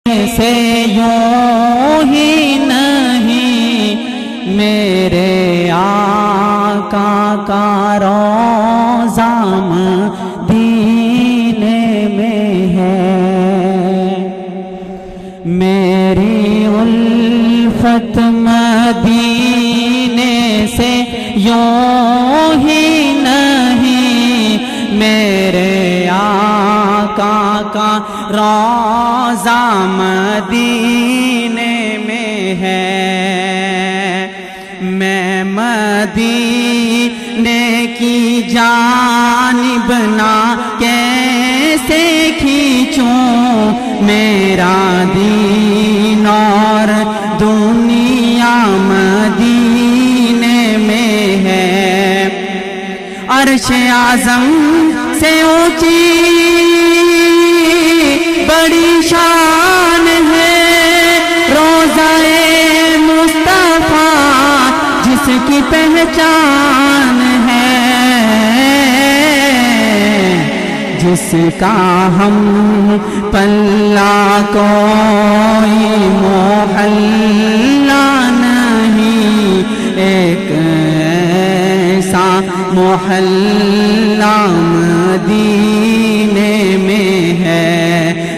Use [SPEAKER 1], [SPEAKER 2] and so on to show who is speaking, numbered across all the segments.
[SPEAKER 1] سے یوں ہی نہیں میرے آقا کا روضہ مدینے میں ہے، میری الفت مدینے سے یوں ہی نہیں میرے آقا کا روضہ مدینے میں ہے، میں مدینے کی جانب نہ کیسے کھینچوں، میرا دین اور دنیا مدینے میں ہے، عرش اعظم سے اونچی بڑی شان ہے روضہ مصطفیٰ جس کی پہچان ہے، جس کا ہم پلہ کوئی محلہ نہیں، ایک ایسا محلہ مدینے میں ہے،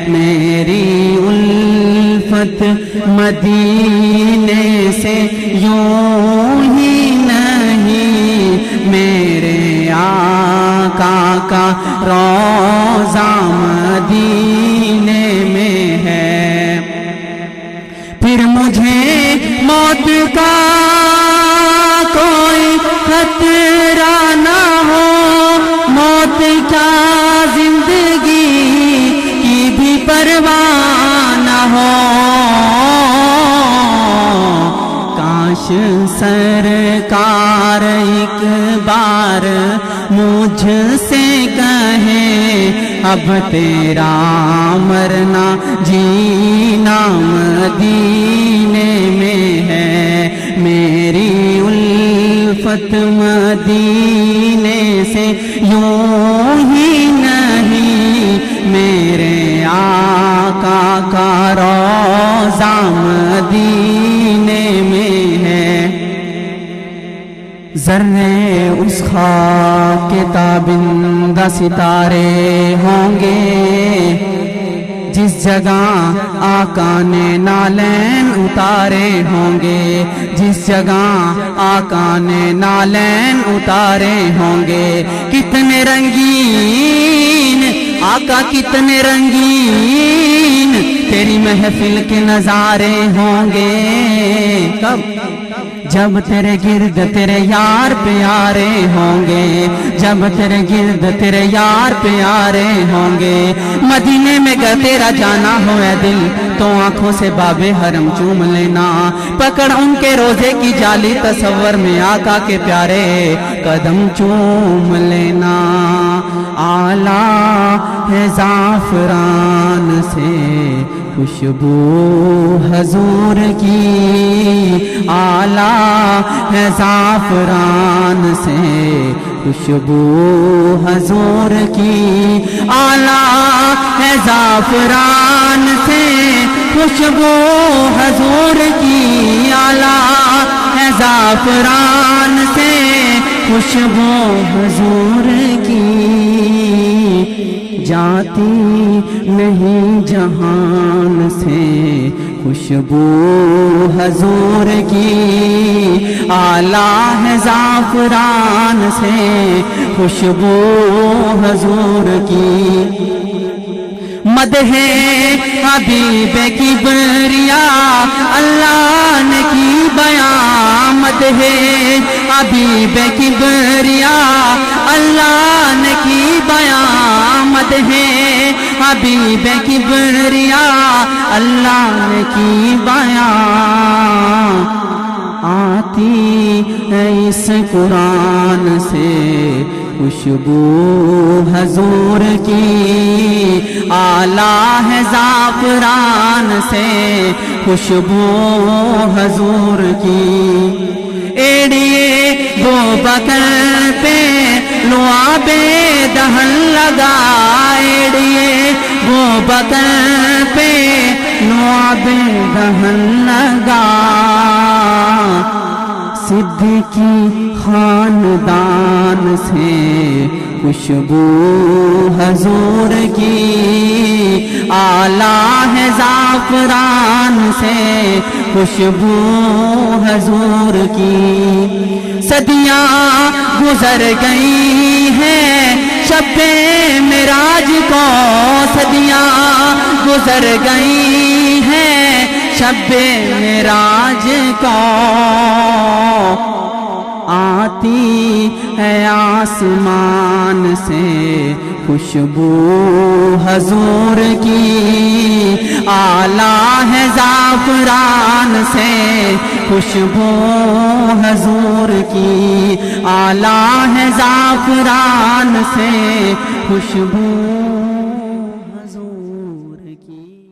[SPEAKER 1] میری الفت مدینے سے یوں ہی نہیں میرے آقا کا روضہ مدینے میں ہے، پھر مجھے موت کا کوئی خطرہ نہ ہو، موت کا زندگی کی بھی پرواہ نہ ہو، کاش سرکار ایک بار مجھ سے کہیں اب تیرا مرنا جینا مدینے میں ہے، میری الفت مدینے سے یوں ہی نہیں میرے آقا کا روضہ مدینے میں ہے، ذرے اس خاک کے تابندہ ستارے ہوں گے جس جگہ آقا نے نالین اتارے ہوں گے، جس جگہ آقا نے نالین اتارے ہوں گے، کتنے رنگین آقا کتنے رنگین تیری محفل کے نظارے ہوں گے، کب جب تیرے گرد تیرے یار پیارے ہوں گے، جب تیرے گرد تیرے یار پیارے ہوں گے، مدینے میں گر تیرا جانا ہو اے دل تو آنکھوں سے باب حرم چوم لینا، پکڑ ان کے روزے کی جالی تصور میں آقا کے پیارے قدم چوم لینا، آلہ ہے زعفران سے خوشبو حضور کی، آلہ ہے زعفران سے خوشبو حضور کی، آلہ ہے زعفران سے خوشبو حضور کی، آلہ ہے زعفران سے خوشبو حضور کی، جاتی نہیں جہان سے خوشبو حضور کی، آلہ ہے زعفران سے خوشبو حضور کی، مدح حبیب کبریاء اللہ نے کی بیان، مدح حبیب کبریاء اللہ نے کی بیان، مدح حبیب کبریاء اللہ نے کی بیان، آتی ہے اس قرآن سے خوشبو حضور کی، آلہ ہے زعفران سے خوشبو حضور کی، ایڑیے وہ بکر پہ لعاب دہن لگائے، وہ بکر پہ آب دہن لگا صدیقی خاندان سے خوشبو حضور کی آلہ ہے زعفران سے خوشبو حضور کی صدیاں گزر گئی ہیں شب معراج کو صدیاں گزر گئی ہیں شب معراج کو آتی ہے آسمان سے خوشبو حضور کی آلہ ہے زعفران سے خوشبو حضور کی آلہ ہے زعفران سے خوشبو حضور کی